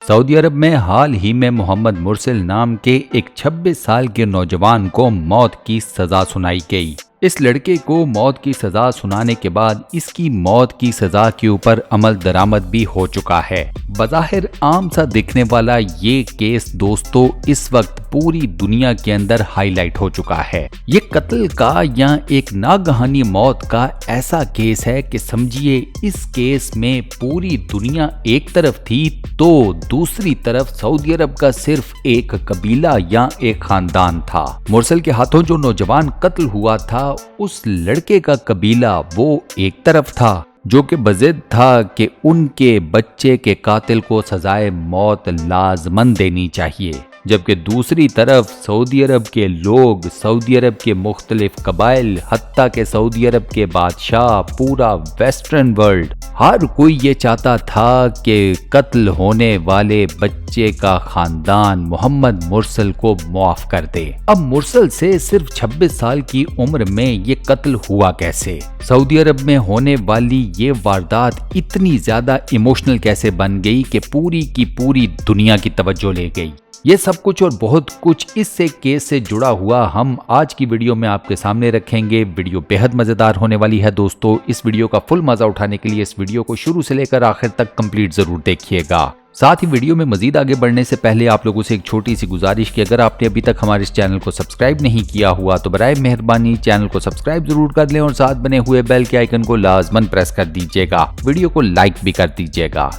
Saudi अरब में हाल ही में मोहम्मद मुरसिल नाम के एक 26 साल के नौजवान को मौत की सजा सुनाई गई। इस लड़के को मौत की सजा सुनाने के बाद इसकी मौत की सजा के ऊपर अमल दरामद भी हो चुका है। बज़ाहिर आम सा दिखने वाला ये केस दोस्तों इस वक्त पूरी दुनिया के अंदर हाईलाइट हो चुका है। ये कत्ल का या एक नागहानी मौत का ऐसा केस है कि समझिए इस केस में पूरी दुनिया एक तरफ थी तो दूसरी तरफ सऊदी अरब का सिर्फ एक कबीला या एक खानदान था। मुरसिल के हाथों जो नौजवान कत्ल हुआ था उस लड़के का कबीला वो एक तरफ था जो कि बज़िद था कि उनके बच्चे के कातिल को सजाए मौत लाजमन देनी चाहिए, जबकि दूसरी तरफ सऊदी अरब के लोग, सऊदी अरब के मुख्तलिफ कबाइल, हत्ता के सऊदी अरब के बादशाह, पूरा वेस्टर्न वर्ल्ड, हर कोई ये चाहता था कि कत्ल होने वाले बच्चे का खानदान मोहम्मद मुरसिल को मुआफ कर दे। अब मुरसिल से सिर्फ 26 साल की उम्र में ये कत्ल हुआ कैसे? सऊदी अरब में होने वाली ये वारदात इतनी ज्यादा इमोशनल कैसे बन गई कि पूरी की पूरी दुनिया की तवज्जो ले गई? ये सब कुछ और बहुत कुछ इससे केस से जुड़ा हुआ हम आज की वीडियो में आपके सामने रखेंगे। वीडियो बेहद मजेदार होने वाली है दोस्तों। इस वीडियो का फुल मजा उठाने के लिए इस वीडियो को शुरू से लेकर आखिर तक कंप्लीट जरूर देखिएगा। साथ ही वीडियो में मजीद आगे बढ़ने से पहले आप लोगों से एक छोटी सी गुजारिश कि अगर आपने अभी तक हमारे इस चैनल को सब्सक्राइब नहीं किया हुआ तो बराए मेहरबानी चैनल को सब्सक्राइब जरूर कर लें और साथ बने हुए बेल के आइकन को लाजमन प्रेस कर दीजिएगा। वीडियो को लाइक भी कर दीजिएगा।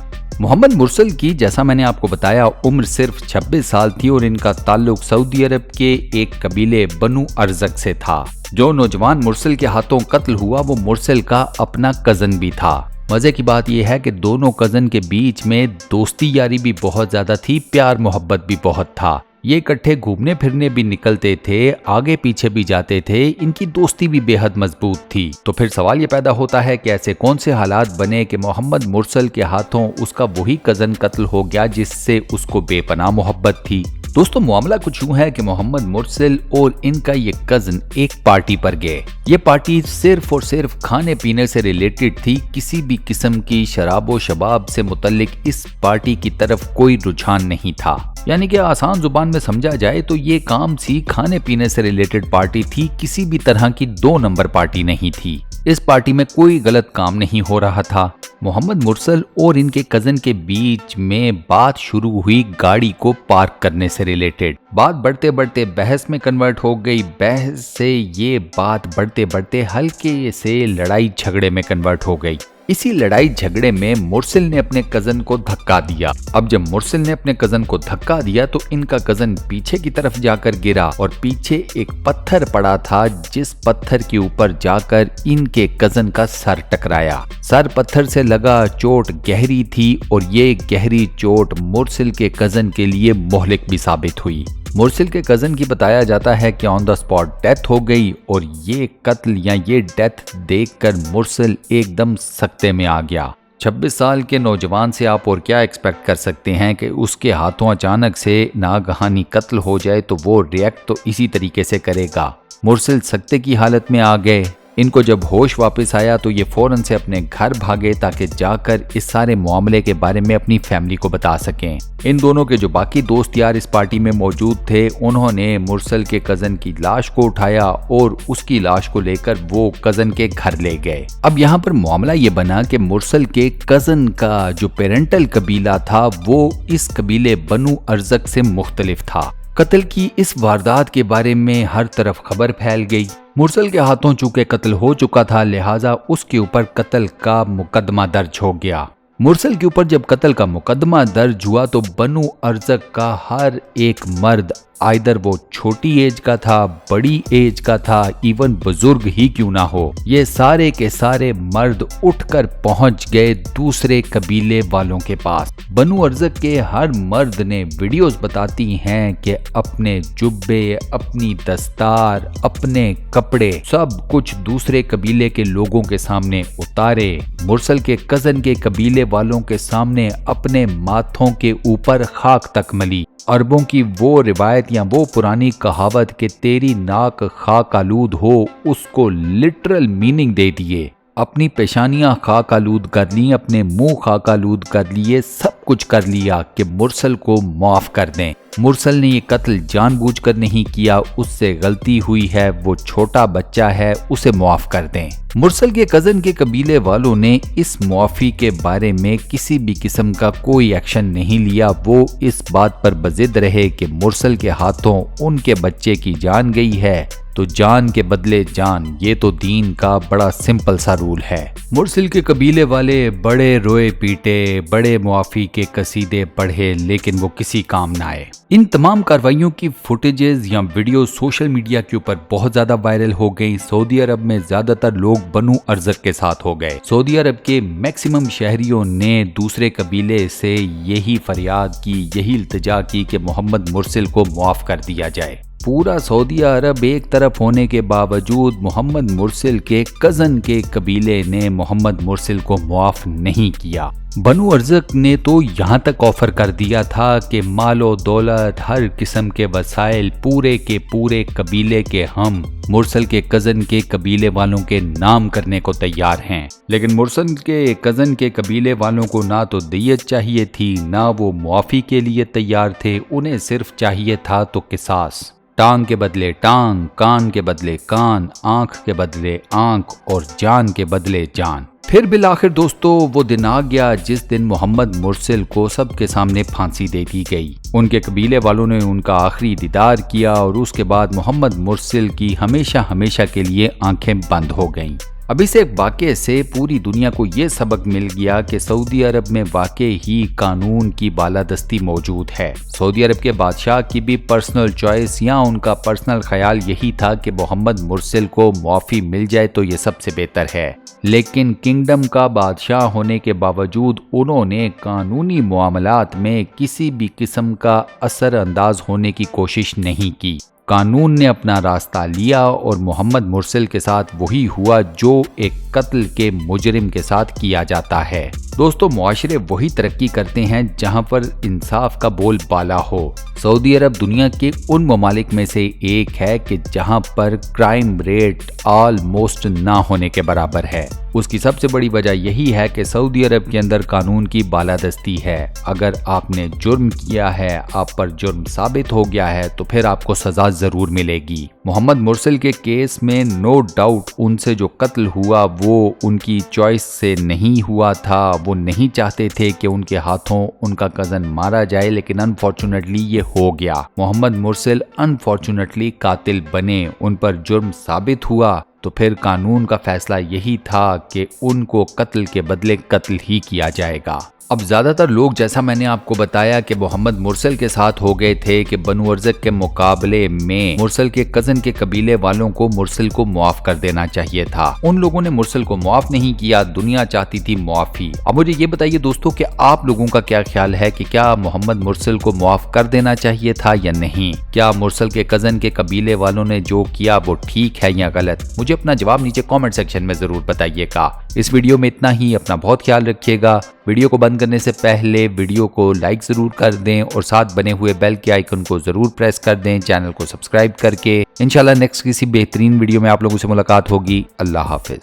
मोहम्मद मुरसिल की जैसा मैंने आपको बताया उम्र सिर्फ 26 साल थी और इनका ताल्लुक सऊदी अरब के एक कबीले बनु अरजक से था। जो नौजवान मुरसिल के हाथों कत्ल हुआ वो मुरसिल का अपना कजन भी था। मजे की बात यह है कि दोनों कजन के बीच में दोस्ती यारी भी बहुत ज्यादा थी, प्यार मोहब्बत भी बहुत था। ये इकट्ठे घूमने फिरने भी निकलते थे, आगे पीछे भी जाते थे, इनकी दोस्ती भी बेहद मजबूत थी। तो फिर सवाल ये पैदा होता है कि ऐसे कौन से हालात बने कि मोहम्मद मुरसिल के हाथों उसका वही कजन कत्ल हो गया जिससे उसको बेपनाह मोहब्बत थी। दोस्तों मामला कुछ यूं है कि मोहम्मद मुरसिल और इनका ये कजन एक पार्टी पर गए। ये पार्टी सिर्फ और सिर्फ खाने पीने से रिलेटेड थी, किसी भी किस्म की शराबो शबाब से मुतल्लिक इस पार्टी की तरफ कोई रुझान नहीं था। यानी कि आसान जुबान में समझा जाए तो ये काम सी खाने पीने से रिलेटेड पार्टी थी, किसी भी तरह की 2 नंबर पार्टी नहीं थी। इस पार्टी में कोई गलत काम नहीं हो रहा था। मोहम्मद मुरसिल और इनके कजन के बीच में बात शुरू हुई गाड़ी को पार्क करने से रिलेटेड। बात बढ़ते बढ़ते बहस में कन्वर्ट हो गई, बहस से ये बात बढ़ते बढ़ते हल्के से लड़ाई झगड़े में कन्वर्ट हो गई। इसी लड़ाई झगड़े में मुरसिल ने अपने कजन को धक्का दिया। अब जब मुरसिल ने अपने कजन को धक्का दिया तो इनका कजन पीछे की तरफ जाकर गिरा और पीछे एक पत्थर पड़ा था जिस पत्थर के ऊपर जाकर इनके कजन का सर टकराया। सर पत्थर से लगा, चोट गहरी थी और ये गहरी चोट मुरसिल के कजन के लिए मोहलिक भी साबित हुई। मुरसिल के कजन की बताया जाता है कि ऑन द स्पॉट डेथ हो गई और ये कत्ल या ये डेथ देखकर मुरसिल एकदम सकते में आ गया। 26 साल के नौजवान से आप और क्या एक्सपेक्ट कर सकते हैं कि उसके हाथों अचानक से नागहानी कत्ल हो जाए तो वो रिएक्ट तो इसी तरीके से करेगा। मुरसिल सकते की हालत में आ गए। इनको जब होश वापस आया तो ये फौरन से अपने घर भागे ताकि जाकर इस सारे मामले के बारे में अपनी फैमिली को बता सकें। इन दोनों के जो बाकी दोस्त यार इस पार्टी में मौजूद थे उन्होंने मुरसिल के कजन की लाश को उठाया और उसकी लाश को लेकर वो कजन के घर ले गए। अब यहाँ पर मामला ये बना कि मुरसिल के कजन का जो पेरेंटल कबीला था वो इस कबीले बनु अरजक से मुख्तलिफ था। कत्ल की इस वारदात के बारे में हर तरफ खबर फैल गई। मुरसिल के हाथों चूंकि कत्ल हो चुका था लिहाजा उसके ऊपर कत्ल का मुकदमा दर्ज हो गया। मुरसिल के ऊपर जब कत्ल का मुकदमा दर्ज हुआ तो बनु अरजक का हर एक मर्द, आइदर वो छोटी एज का था, बड़ी एज का था, इवन बुजुर्ग ही क्यों ना हो, ये सारे के सारे मर्द उठकर पहुंच गए दूसरे कबीले वालों के पास। बनु अरजक के हर मर्द ने वीडियोस बताती हैं कि अपने जुब्बे, अपनी दस्तार, अपने कपड़े सब कुछ दूसरे कबीले के लोगों के सामने उतारे। मुरसिल के कजन के कबीले वालों के सामने अपने माथों के ऊपर खाक तक मली। अरबों की वो रिवायत या वो पुरानी कहावत कि तेरी नाक खाक आलूद हो उसको लिटरल मीनिंग दे दिए। اپنی پیشانیاں خاک آلود کر لیں، اپنے منہ خاک آلود کر لیے، سب کچھ کر لیا کہ مرسل کو معاف کر دیں۔ مرسل نے یہ قتل جان بوجھ کر نہیں کیا، اس سے غلطی ہوئی ہے، وہ چھوٹا بچہ ہے، اسے معاف کر دیں۔ مرسل کے کزن کے قبیلے والوں نے اس معافی کے بارے میں کسی بھی قسم کا کوئی ایکشن نہیں لیا۔ وہ اس بات پر بضد رہے کہ مرسل کے ہاتھوں ان کے بچے کی جان گئی ہے تو جان کے بدلے جان، یہ تو دین کا بڑا سمپل سا رول ہے۔ مرسل کے قبیلے والے بڑے روئے پیٹے، بڑے معافی کے قصیدے پڑھے، لیکن وہ کسی کام نہ آئے۔ ان تمام کارروائیوں کی فوٹیجز یا ویڈیو سوشل میڈیا کے اوپر بہت زیادہ وائرل ہو گئی۔ سعودی عرب میں زیادہ تر لوگ بنو ارزق کے ساتھ ہو گئے۔ سعودی عرب کے میکسیمم شہریوں نے دوسرے قبیلے سے یہی فریاد کی، یہی التجا کی کہ محمد مرسل کو معاف کر دیا جائے۔ پورا سعودی عرب ایک طرف ہونے کے باوجود محمد مرسل کے کزن کے قبیلے نے محمد مرسل کو معاف نہیں کیا۔ بنو ارزق نے تو یہاں تک آفر کر دیا تھا کہ مال و دولت، ہر قسم کے وسائل پورے کے پورے قبیلے کے ہم مرسل کے کزن کے قبیلے والوں کے نام کرنے کو تیار ہیں، لیکن مرسل کے کزن کے قبیلے والوں کو نہ تو دیت چاہیے تھی، نہ وہ معافی کے لیے تیار تھے۔ انہیں صرف چاہیے تھا تو قصاص، ٹانگ کے بدلے ٹانگ، کان کے بدلے کان، آنکھ کے بدلے آنکھ اور جان کے بدلے جان۔ پھر بالآخر دوستو وہ دن آ گیا جس دن محمد مرسل کو سب کے سامنے پھانسی دے دی گئی۔ ان کے قبیلے والوں نے ان کا آخری دیدار کیا اور اس کے بعد محمد مرسل کی ہمیشہ ہمیشہ کے لیے آنکھیں بند ہو گئیں۔ اب اس ایک واقعے سے پوری دنیا کو یہ سبق مل گیا کہ سعودی عرب میں واقعی ہی قانون کی بالادستی موجود ہے۔ سعودی عرب کے بادشاہ کی بھی پرسنل چوائس یا ان کا پرسنل خیال یہی تھا کہ محمد مرسل کو معافی مل جائے تو یہ سب سے بہتر ہے، لیکن کنگڈم کا بادشاہ ہونے کے باوجود انہوں نے قانونی معاملات میں کسی بھی قسم کا اثر انداز ہونے کی کوشش نہیں کی۔ قانون نے اپنا راستہ لیا اور محمد مرسل کے ساتھ وہی ہوا جو ایک قتل کے مجرم کے ساتھ کیا جاتا ہے۔ دوستو معاشرے وہی ترقی کرتے ہیں جہاں پر انصاف کا بول بالا ہو۔ سعودی عرب دنیا کے ان ممالک میں سے ایک ہے کہ جہاں پر کرائم ریٹ آلموسٹ نہ ہونے کے برابر ہے۔ اس کی سب سے بڑی وجہ یہی ہے کہ سعودی عرب کے اندر قانون کی بالادستی ہے۔ اگر آپ نے جرم کیا ہے، آپ پر جرم ثابت ہو گیا ہے تو پھر آپ کو سزا ضرور ملے گی۔ محمد مرسل کے کیس میں نو ڈاؤٹ ان سے جو قتل ہوا وہ ان کی چوائس سے نہیں ہوا تھا۔ وہ نہیں چاہتے تھے کہ ان کے ہاتھوں ان کا کزن مارا جائے، لیکن انفارچونیٹلی یہ ہو گیا۔ محمد مرسل انفارچونیٹلی قاتل بنے، ان پر جرم ثابت ہوا تو پھر قانون کا فیصلہ یہی تھا کہ ان کو قتل کے بدلے قتل ہی کیا جائے گا۔ اب زیادہ تر لوگ جیسا میں نے آپ کو بتایا کہ محمد مرسل کے ساتھ ہو گئے تھے کہ بنو ارزق کے مقابلے میں مرسل کے کزن کے قبیلے والوں کو مرسل کو معاف کر دینا چاہیے تھا۔ ان لوگوں نے مرسل کو معاف نہیں کیا، دنیا چاہتی تھی معافی۔ اب مجھے یہ بتائیے دوستو کہ آپ لوگوں کا کیا خیال ہے کہ کیا محمد مرسل کو معاف کر دینا چاہیے تھا یا نہیں؟ کیا مرسل کے کزن کے قبیلے والوں نے جو کیا وہ ٹھیک ہے یا غلط؟ مجھے اپنا جواب نیچے کامنٹ سیکشن میں ضرور بتائیے گا۔ اس ویڈیو میں اتنا ہی، اپنا بہت خیال رکھیے گا۔ ویڈیو کو بند کرنے سے پہلے ویڈیو کو لائک ضرور کر دیں اور ساتھ بنے ہوئے بیل کے آئیکن کو ضرور پریس کر دیں، چینل کو سبسکرائب کر کے۔ انشاءاللہ نیکسٹ کسی بہترین ویڈیو میں آپ لوگوں سے ملاقات ہوگی۔ اللہ حافظ۔